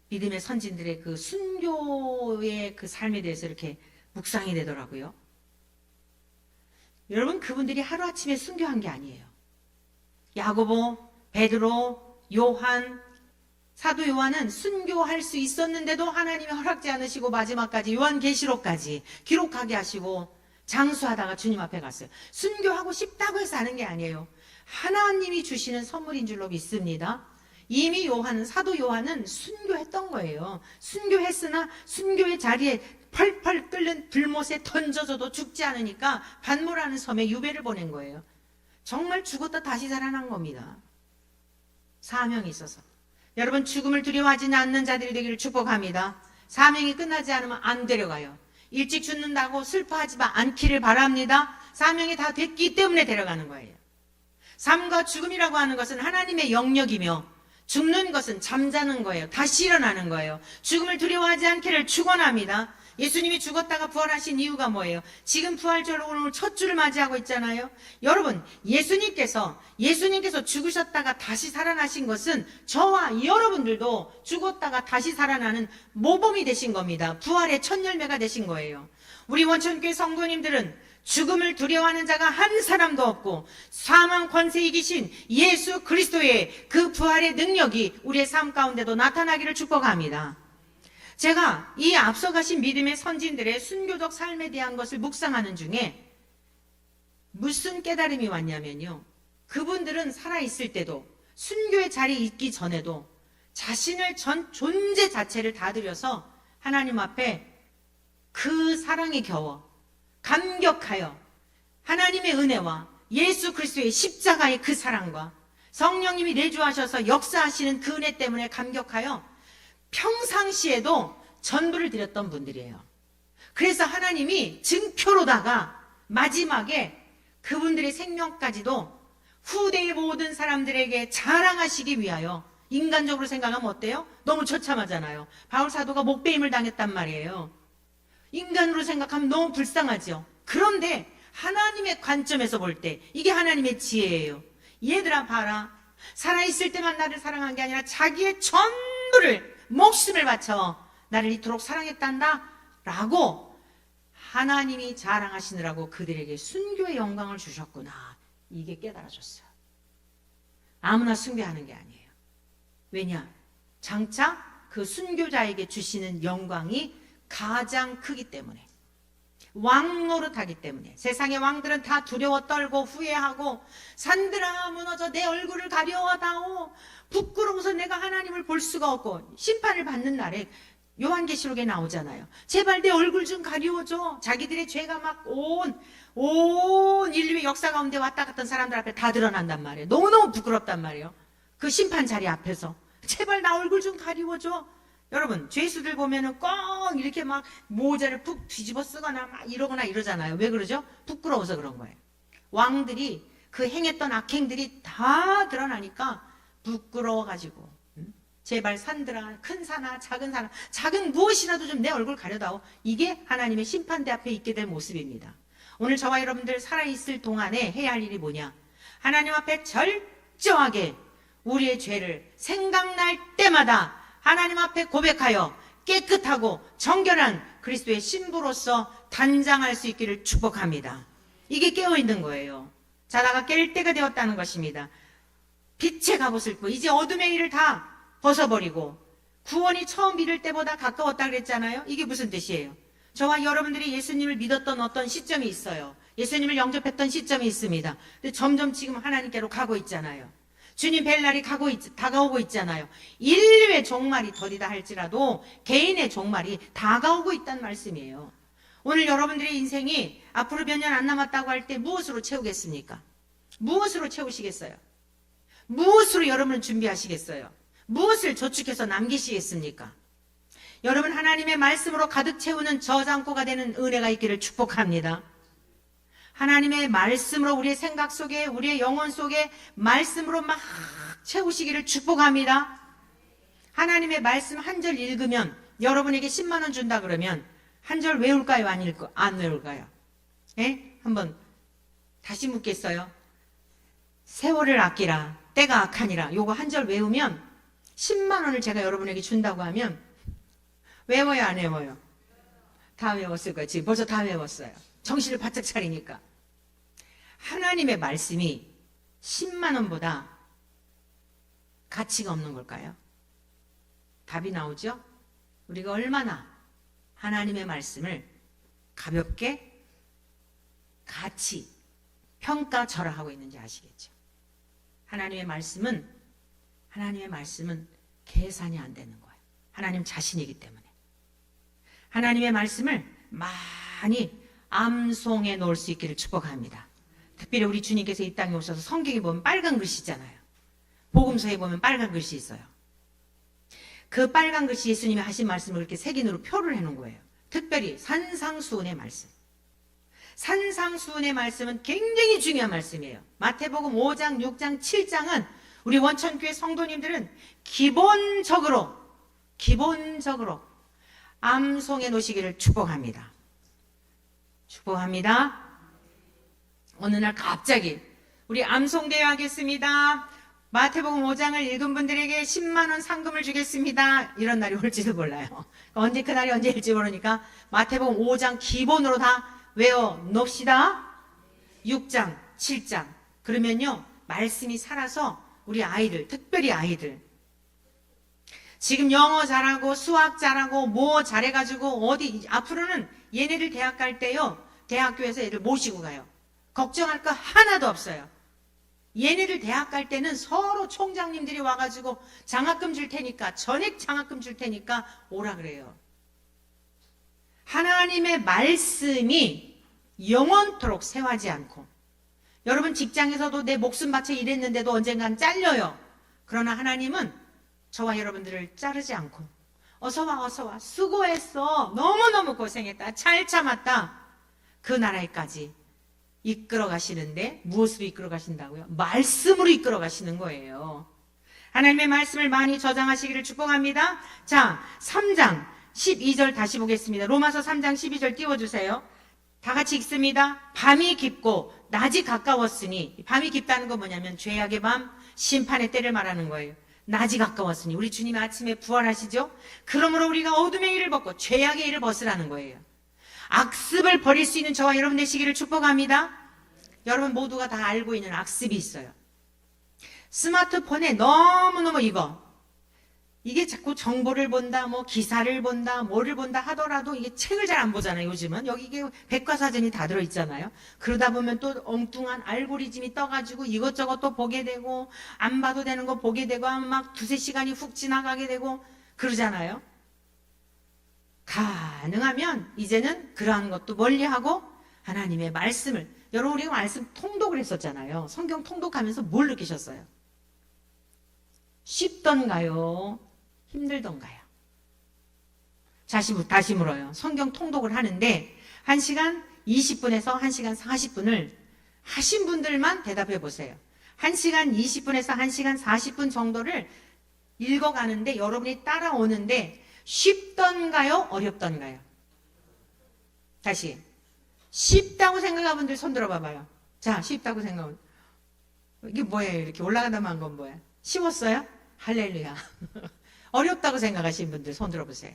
Speaker 1: 믿음의 선진들의 그 순교의 그 삶에 대해서 이렇게 묵상이 되더라고요. 여러분 그분들이 하루아침에 순교한 게 아니에요. 야고보, 베드로, 요한, 사도 요한은 순교할 수 있었는데도 하나님이 허락지 않으시고 마지막까지 요한계시록까지 기록하게 하시고 장수하다가 주님 앞에 갔어요. 순교하고 싶다고 해서 하는 게 아니에요. 하나님이 주시는 선물인 줄로 믿습니다. 이미 사도 요한은 순교했던 거예요. 순교했으나 순교의 자리에 펄펄 끓는 불못에 던져져도 죽지 않으니까 반모라는 섬에 유배를 보낸 거예요. 정말 죽었다 다시 살아난 겁니다. 사명이 있어서. 여러분 죽음을 두려워하지는 않는 자들이 되기를 축복합니다. 사명이 끝나지 않으면 안 데려가요. 일찍 죽는다고 슬퍼하지 않기를 바랍니다. 사명이 다 됐기 때문에 데려가는 거예요. 삶과 죽음이라고 하는 것은 하나님의 영역이며 죽는 것은 잠자는 거예요. 다시 일어나는 거예요. 죽음을 두려워하지 않기를 축원합니다. 예수님이 죽었다가 부활하신 이유가 뭐예요? 지금 부활절로 오늘 첫 주를 맞이하고 있잖아요. 여러분 예수님께서 죽으셨다가 다시 살아나신 것은 저와 여러분들도 죽었다가 다시 살아나는 모범이 되신 겁니다. 부활의 첫 열매가 되신 거예요. 우리 원천교회 성도님들은 죽음을 두려워하는 자가 한 사람도 없고 사망 권세 이기신 예수 그리스도의 그 부활의 능력이 우리의 삶 가운데도 나타나기를 축복합니다. 제가 이 앞서가신 믿음의 선진들의 순교적 삶에 대한 것을 묵상하는 중에 무슨 깨달음이 왔냐면요. 그분들은 살아있을 때도 순교의 자리에 있기 전에도 자신을 전 존재 자체를 다 들여서 하나님 앞에 그 사랑에 겨워 감격하여 하나님의 은혜와 예수 그리스도의 십자가의 그 사랑과 성령님이 내주하셔서 역사하시는 그 은혜 때문에 감격하여 평상시에도 전부를 드렸던 분들이에요. 그래서 하나님이 증표로다가 마지막에 그분들의 생명까지도 후대의 모든 사람들에게 자랑하시기 위하여 인간적으로 생각하면 어때요? 너무 처참하잖아요. 바울 사도가 목배임을 당했단 말이에요. 인간으로 생각하면 너무 불쌍하죠. 그런데 하나님의 관점에서 볼 때 이게 하나님의 지혜예요. 얘들아 봐라. 살아있을 때만 나를 사랑한 게 아니라 자기의 전부를, 목숨을 바쳐 나를 이토록 사랑했단다 라고 하나님이 자랑하시느라고 그들에게 순교의 영광을 주셨구나. 이게 깨달아졌어요. 아무나 숭배하는 게 아니에요. 왜냐? 장차 그 순교자에게 주시는 영광이 가장 크기 때문에, 왕 노릇하기 때문에. 세상의 왕들은 다 두려워 떨고 후회하고, 산들아 무너져 내 얼굴을 가려다오, 부끄러워서 내가 하나님을 볼 수가 없고, 심판을 받는 날에 요한계시록에 나오잖아요. 제발 내 얼굴 좀 가리워줘. 자기들의 죄가 막 온 인류의 역사 가운데 왔다 갔던 사람들 앞에 다 드러난단 말이에요. 너무너무 부끄럽단 말이에요. 그 심판 자리 앞에서 제발 나 얼굴 좀 가리워줘. 여러분, 죄수들 보면은 꼭 이렇게 막 모자를 푹 뒤집어 쓰거나 막 이러거나 이러잖아요. 왜 그러죠? 부끄러워서 그런 거예요. 왕들이 그 행했던 악행들이 다 드러나니까 부끄러워가지고, 제발 산들아, 큰 산아, 작은 산아, 작은 무엇이라도 좀 내 얼굴 가려다오. 이게 하나님의 심판대 앞에 있게 될 모습입니다. 오늘 저와 여러분들 살아있을 동안에 해야 할 일이 뭐냐? 하나님 앞에 절저하게 우리의 죄를 생각날 때마다 하나님 앞에 고백하여 깨끗하고 정결한 그리스도의 신부로서 단장할 수 있기를 축복합니다. 이게 깨어있는 거예요. 자다가 깰 때가 되었다는 것입니다. 빛의 갑옷을 입고 이제 어둠의 일을 다 벗어버리고 구원이 처음 믿을 때보다 가까웠다 그랬잖아요. 이게 무슨 뜻이에요? 저와 여러분들이 예수님을 믿었던 어떤 시점이 있어요. 예수님을 영접했던 시점이 있습니다. 근데 점점 지금 하나님께로 가고 있잖아요. 주님 뵐 날이 다가오고 있잖아요. 인류의 종말이 더디다 할지라도 개인의 종말이 다가오고 있다는 말씀이에요. 오늘 여러분들의 인생이 앞으로 몇 년 안 남았다고 할 때 무엇으로 채우겠습니까? 무엇으로 채우시겠어요? 무엇으로 여러분은 준비하시겠어요? 무엇을 저축해서 남기시겠습니까? 여러분, 하나님의 말씀으로 가득 채우는 저장고가 되는 은혜가 있기를 축복합니다. 하나님의 말씀으로 우리의 생각 속에, 우리의 영혼 속에 말씀으로 막 채우시기를 축복합니다. 하나님의 말씀 한 절 읽으면 여러분에게 10만 원 준다 그러면 한 절 외울까요? 안 외울까요? 예? 한번 다시 묻겠어요. 세월을 아끼라 때가 악하니라. 요거 한 절 외우면 10만 원을 제가 여러분에게 준다고 하면 외워요, 안 외워요? 다 외웠을 거예요. 지금 벌써 다 외웠어요. 정신을 바짝 차리니까. 하나님의 말씀이 10만 원보다 가치가 없는 걸까요? 답이 나오죠? 우리가 얼마나 하나님의 말씀을 가볍게 가치, 평가절하하고 있는지 아시겠죠? 하나님의 말씀은 계산이 안 되는 거예요. 하나님 자신이기 때문에. 하나님의 말씀을 많이 암송해 놓을 수 있기를 축복합니다. 특별히 우리 주님께서 이 땅에 오셔서 성경에 보면 빨간 글씨잖아요. 복음서에 보면 빨간 글씨 있어요. 그 빨간 글씨 예수님이 하신 말씀을 이렇게 색인으로 표를 해놓은 거예요. 특별히 산상수훈의 말씀. 산상수훈의 말씀은 굉장히 중요한 말씀이에요. 마태복음 5장, 6장, 7장은 우리 원천교회 성도님들은 기본적으로 암송해 놓으시기를 축복합니다. 축복합니다. 어느 날 갑자기 우리 암송대회 하겠습니다. 마태복음 5장을 읽은 분들에게 10만 원 상금을 주겠습니다. 이런 날이 올지도 몰라요. 언제 그날이 언제일지 모르니까 마태복음 5장 기본으로 다 외워 놓읍시다. 6장, 7장. 그러면요, 말씀이 살아서 우리 아이들, 특별히 아이들, 지금 영어 잘하고 수학 잘하고 뭐 잘해가지고 어디 앞으로는 얘네들 대학 갈 때요, 대학교에서 애들 모시고 가요. 걱정할 거 하나도 없어요. 얘네들 대학 갈 때는 서로 총장님들이 와가지고 장학금 줄 테니까, 전액 장학금 줄 테니까 오라 그래요. 하나님의 말씀이 영원토록 쇠하지 않고, 여러분 직장에서도 내 목숨 바쳐 일했는데도 언젠간 잘려요. 그러나 하나님은 저와 여러분들을 자르지 않고 어서와 수고했어, 너무너무 고생했다, 잘 참았다, 그 나라에까지 이끌어 가시는데, 무엇으로 이끌어 가신다고요? 말씀으로 이끌어 가시는 거예요. 하나님의 말씀을 많이 저장하시기를 축복합니다. 자, 3장 12절 다시 보겠습니다. 로마서 3장 12절 띄워주세요. 다 같이 읽습니다. 밤이 깊고 낮이 가까웠으니, 밤이 깊다는 건 뭐냐면 죄악의 밤, 심판의 때를 말하는 거예요. 낮이 가까웠으니 우리 주님이 아침에 부활하시죠? 그러므로 우리가 어둠의 일을 벗고 죄악의 일을 벗으라는 거예요. 악습을 버릴 수 있는 저와 여러분 되시기를 축복합니다. 여러분 모두가 다 알고 있는 악습이 있어요. 스마트폰에 너무너무 이게 자꾸 정보를 본다, 뭐 기사를 본다, 뭐를 본다 하더라도 이게 책을 잘 안 보잖아요, 요즘은. 여기 이게 백과사전이 다 들어있잖아요. 그러다 보면 또 엉뚱한 알고리즘이 떠가지고 이것저것 또 보게 되고, 안 봐도 되는 거 보게 되고, 막 두세 시간이 훅 지나가게 되고, 그러잖아요. 가능하면 이제는 그러한 것도 멀리하고 하나님의 말씀을, 여러분 우리가 말씀 통독을 했었잖아요. 성경 통독하면서 뭘 느끼셨어요? 쉽던가요? 힘들던가요? 다시 물어요. 성경 통독을 하는데 1시간 20분에서 1시간 40분을 하신 분들만 대답해 보세요. 1시간 20분에서 1시간 40분 정도를 읽어가는데 여러분이 따라오는데 쉽던가요? 어렵던가요? 다시. 쉽다고 생각하는 분들 손 들어봐봐요. 자, 쉽다고 생각하면. 이게 뭐예요? 이렇게 올라가다만 건 뭐예요? 쉬웠어요? 할렐루야. 어렵다고 생각하시는 분들 손 들어보세요.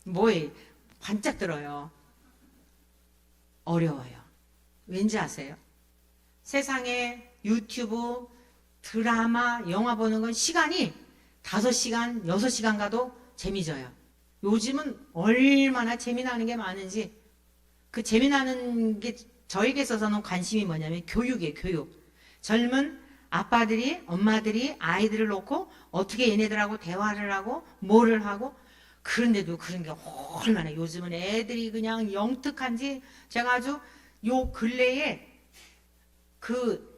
Speaker 1: 뭐예요? 반짝 들어요. 어려워요. 왠지 아세요? 세상에 유튜브, 드라마, 영화 보는 건 시간이 5시간, 6시간 가도 재미져요. 요즘은 얼마나 재미나는 게 많은지, 그 재미나는 게 저에게 있어서는 관심이 뭐냐면 교육이에요, 교육. 젊은 아빠들이, 엄마들이 아이들을 놓고 어떻게 얘네들하고 대화를 하고 뭐를 하고, 그런데도 그런 게 얼마나 요즘은 애들이 그냥 영특한지. 제가 아주 요 근래에 그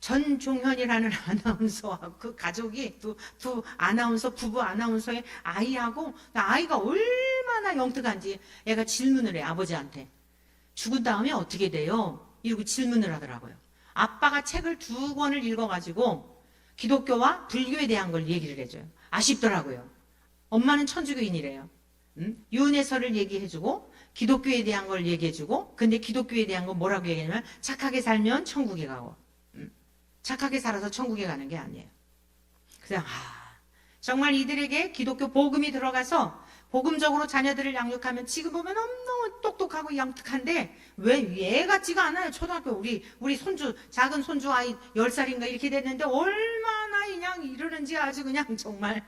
Speaker 1: 전종현이라는 아나운서하고 그 가족이 두 아나운서, 부부 아나운서의 아이하고, 아이가 얼마나 영특한지 얘가 질문을 해, 아버지한테. 죽은 다음에 어떻게 돼요? 이러고 질문을 하더라고요. 아빠가 책을 2권을 읽어가지고 기독교와 불교에 대한 걸 얘기를 해줘요. 아쉽더라고요. 엄마는 천주교인이래요. 유은혜서를 얘기해주고 기독교에 대한 걸 얘기해주고, 근데 기독교에 대한 건 뭐라고 얘기하냐면 착하게 살면 천국에 가고, 착하게 살아서 천국에 가는 게 아니에요. 그냥 정말 이들에게 기독교 복음이 들어가서 복음적으로 자녀들을 양육하면 지금 보면 너무 똑똑하고 영특한데 왜 얘 같지가 않아요. 초등학교 우리 손주, 작은 손주 아이 10살인가 이렇게 됐는데 얼마나 그냥 이러는지 아주 그냥 정말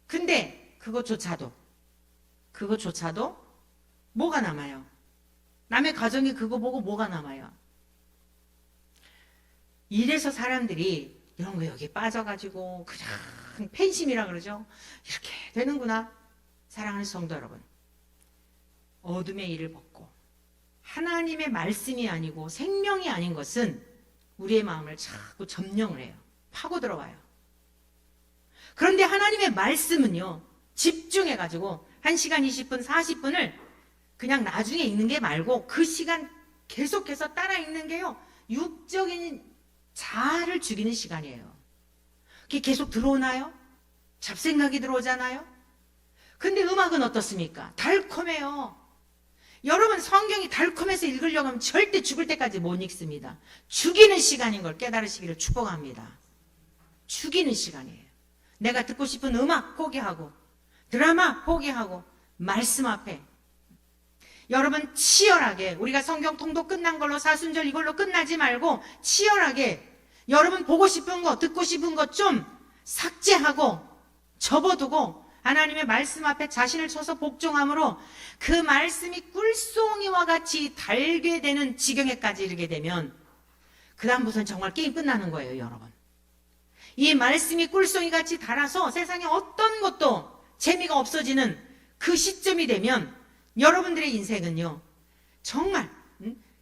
Speaker 1: 근데 그것조차도 뭐가 남아요? 남의 가정이 그거 보고 뭐가 남아요? 이래서 사람들이 이런 거 여기 빠져가지고 그냥 팬심이라 그러죠. 이렇게 되는구나. 사랑하는 성도 여러분, 어둠의 일을 벗고 하나님의 말씀이 아니고 생명이 아닌 것은 우리의 마음을 자꾸 점령을 해요. 파고 들어와요. 그런데 하나님의 말씀은요, 집중해가지고 1시간 20분 40분을 그냥 나중에 읽는 게 말고 그 시간 계속해서 따라 읽는 게요, 육적인 자아를 죽이는 시간이에요. 그게 계속 들어오나요? 잡생각이 들어오잖아요? 근데 음악은 어떻습니까? 달콤해요. 여러분, 성경이 달콤해서 읽으려고 하면 절대 죽을 때까지 못 읽습니다. 죽이는 시간인 걸 깨달으시기를 축복합니다. 죽이는 시간이에요. 내가 듣고 싶은 음악 포기하고 드라마 포기하고 말씀 앞에 여러분 치열하게, 우리가 성경 통독 끝난 걸로 사순절 이걸로 끝나지 말고 치열하게 여러분 보고 싶은 거, 듣고 싶은 것 좀 삭제하고 접어두고 하나님의 말씀 앞에 자신을 쳐서 복종함으로 그 말씀이 꿀송이와 같이 달게 되는 지경에까지 이르게 되면 그 다음부터는 정말 게임 끝나는 거예요, 여러분. 이 말씀이 꿀송이 같이 달아서 세상에 어떤 것도 재미가 없어지는 그 시점이 되면 여러분들의 인생은요, 정말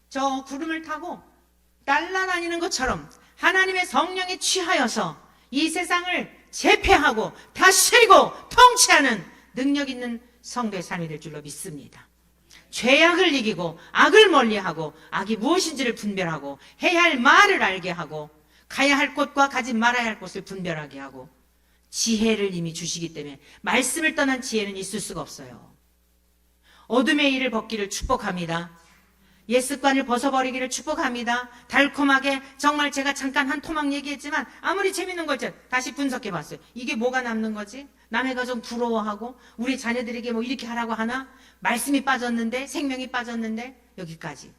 Speaker 1: 저 구름을 타고 날아다니는 것처럼 하나님의 성령에 취하여서 이 세상을 제패하고 다스리고 통치하는 능력 있는 성도의 삶이 될 줄로 믿습니다. 죄악을 이기고 악을 멀리하고 악이 무엇인지를 분별하고 해야 할 말을 알게 하고 가야 할 곳과 가지 말아야 할 곳을 분별하게 하고 지혜를 이미 주시기 때문에 말씀을 떠난 지혜는 있을 수가 없어요. 어둠의 일을 벗기를 축복합니다. 옛습관을 벗어버리기를 축복합니다. 달콤하게 정말 제가 잠깐 한 토막 얘기했지만 아무리 재밌는 걸지 다시 분석해봤어요. 이게 뭐가 남는 거지? 남해가 좀 부러워하고 우리 자녀들에게 뭐 이렇게 하라고 하나? 말씀이 빠졌는데, 생명이 빠졌는데, 여기까지.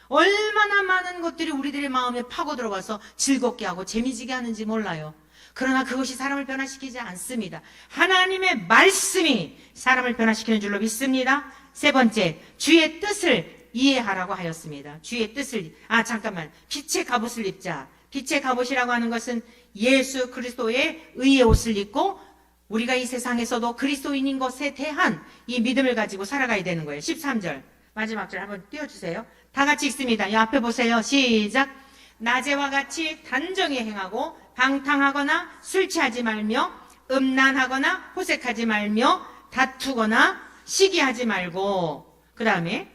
Speaker 1: 얼마나 많은 것들이 우리들의 마음에 파고 들어가서 즐겁게 하고 재미지게 하는지 몰라요. 그러나 그것이 사람을 변화시키지 않습니다. 하나님의 말씀이 사람을 변화시키는 줄로 믿습니다. 세 번째, 주의 뜻을 이해하라고 하였습니다. 주의 뜻을, 잠깐만. 빛의 갑옷을 입자. 빛의 갑옷이라고 하는 것은 예수 그리스도의 의의 옷을 입고 우리가 이 세상에서도 그리스도인인 것에 대한 이 믿음을 가지고 살아가야 되는 거예요. 13절. 마지막 절 한번 띄워주세요. 다 같이 읽습니다. 이 앞에 보세요. 시작. 낮에와 같이 단정히 행하고 방탕하거나 술 취하지 말며 음란하거나 호색하지 말며 다투거나 시기하지 말고, 그 다음에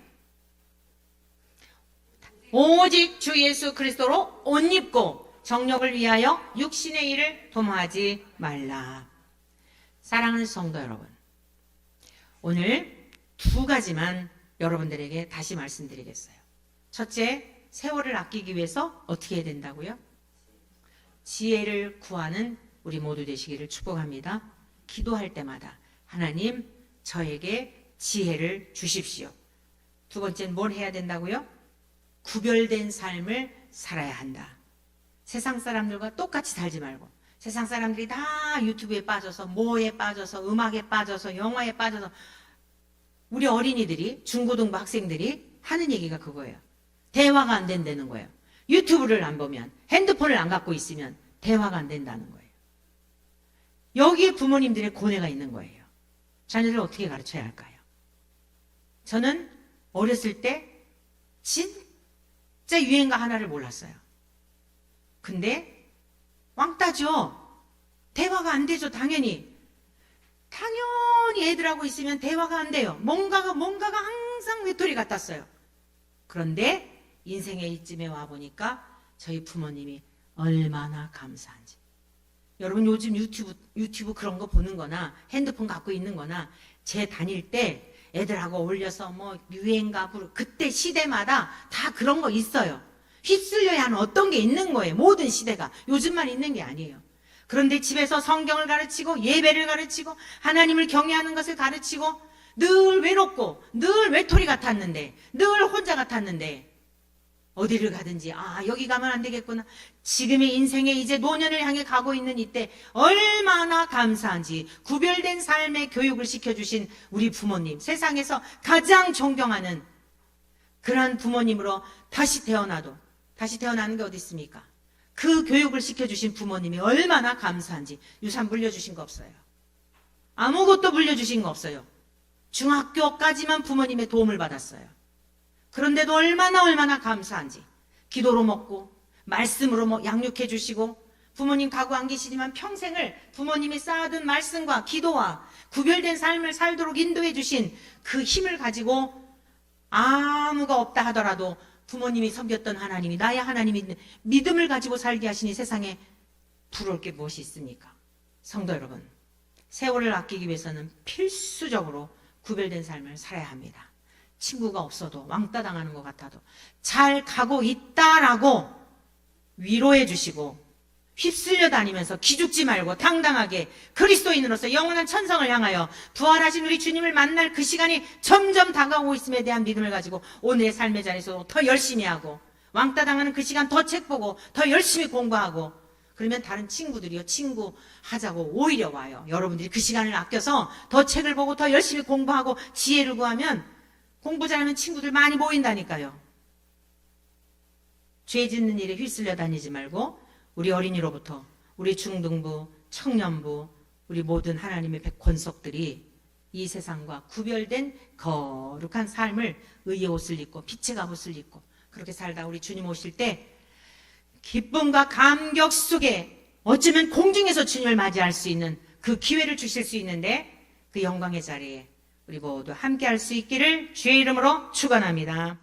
Speaker 1: 오직 주 예수 그리스도로 옷 입고 정욕을 위하여 육신의 일을 도모하지 말라. 사랑하는 성도 여러분, 오늘 두 가지만 여러분들에게 다시 말씀드리겠어요. 첫째, 세월을 아끼기 위해서 어떻게 해야 된다고요? 지혜를 구하는 우리 모두 되시기를 축복합니다. 기도할 때마다 하나님, 저에게 지혜를 주십시오. 두 번째는 뭘 해야 된다고요? 구별된 삶을 살아야 한다. 세상 사람들과 똑같이 살지 말고, 세상 사람들이 다 유튜브에 빠져서, 뭐에 빠져서, 음악에 빠져서, 영화에 빠져서, 우리 어린이들이, 중고등부 학생들이 하는 얘기가 그거예요. 대화가 안 된다는 거예요. 유튜브를 안 보면, 핸드폰을 안 갖고 있으면 대화가 안 된다는 거예요. 여기에 부모님들의 고뇌가 있는 거예요. 자녀를 어떻게 가르쳐야 할까요? 저는 어렸을 때 진짜 유행가 하나를 몰랐어요. 근데 왕따죠. 대화가 안 되죠. 당연히 애들하고 있으면 대화가 안 돼요. 뭔가가 항상 외톨이 같았어요. 그런데 인생의 이쯤에 와보니까 저희 부모님이 얼마나 감사한지. 여러분 요즘 유튜브 그런 거 보는 거나 핸드폰 갖고 있는 거나 제 다닐 때 애들하고 어울려서 뭐 유행가 부르고 그때 시대마다 다 그런 거 있어요. 휩쓸려야 하는 어떤 게 있는 거예요. 모든 시대가. 요즘만 있는 게 아니에요. 그런데 집에서 성경을 가르치고 예배를 가르치고 하나님을 경외하는 것을 가르치고 늘 외롭고 늘 외톨이 같았는데 늘 혼자 같았는데 어디를 가든지 여기 가면 안 되겠구나. 지금의 인생에 이제 노년을 향해 가고 있는 이때 얼마나 감사한지 구별된 삶의 교육을 시켜주신 우리 부모님, 세상에서 가장 존경하는 그러한 부모님으로 다시 태어나는 게 어디 있습니까? 그 교육을 시켜주신 부모님이 얼마나 감사한지. 유산 물려주신 거 없어요. 아무것도 물려주신 거 없어요. 중학교까지만 부모님의 도움을 받았어요. 그런데도 얼마나 감사한지. 기도로 먹고 말씀으로 양육해 주시고 부모님 가고 안 계시지만 평생을 부모님이 쌓아둔 말씀과 기도와 구별된 삶을 살도록 인도해 주신 그 힘을 가지고 아무가 없다 하더라도 부모님이 섬겼던 하나님이 나의 하나님이 믿음을 가지고 살게 하시니 세상에 부러울 게 무엇이 있습니까? 성도 여러분, 세월을 아끼기 위해서는 필수적으로 구별된 삶을 살아야 합니다. 친구가 없어도 왕따 당하는 것 같아도 잘 가고 있다라고 위로해 주시고 휩쓸려 다니면서 기죽지 말고 당당하게 그리스도인으로서 영원한 천성을 향하여 부활하신 우리 주님을 만날 그 시간이 점점 다가오고 있음에 대한 믿음을 가지고 오늘의 삶의 자리에서 더 열심히 하고 왕따 당하는 그 시간 더 책 보고 더 열심히 공부하고 그러면 다른 친구들이요 친구 하자고 오히려 와요. 여러분들이 그 시간을 아껴서 더 책을 보고 더 열심히 공부하고 지혜를 구하면 공부 잘하는 친구들 많이 모인다니까요. 죄 짓는 일에 휩쓸려 다니지 말고 우리 어린이로부터 우리 중등부, 청년부, 우리 모든 하나님의 백권속들이 이 세상과 구별된 거룩한 삶을 의의 옷을 입고 빛의 갑옷을 입고 그렇게 살다 우리 주님 오실 때 기쁨과 감격 속에 어쩌면 공중에서 주님을 맞이할 수 있는 그 기회를 주실 수 있는데 그 영광의 자리에 우리 모두 함께 할 수 있기를 주의 이름으로 축원합니다.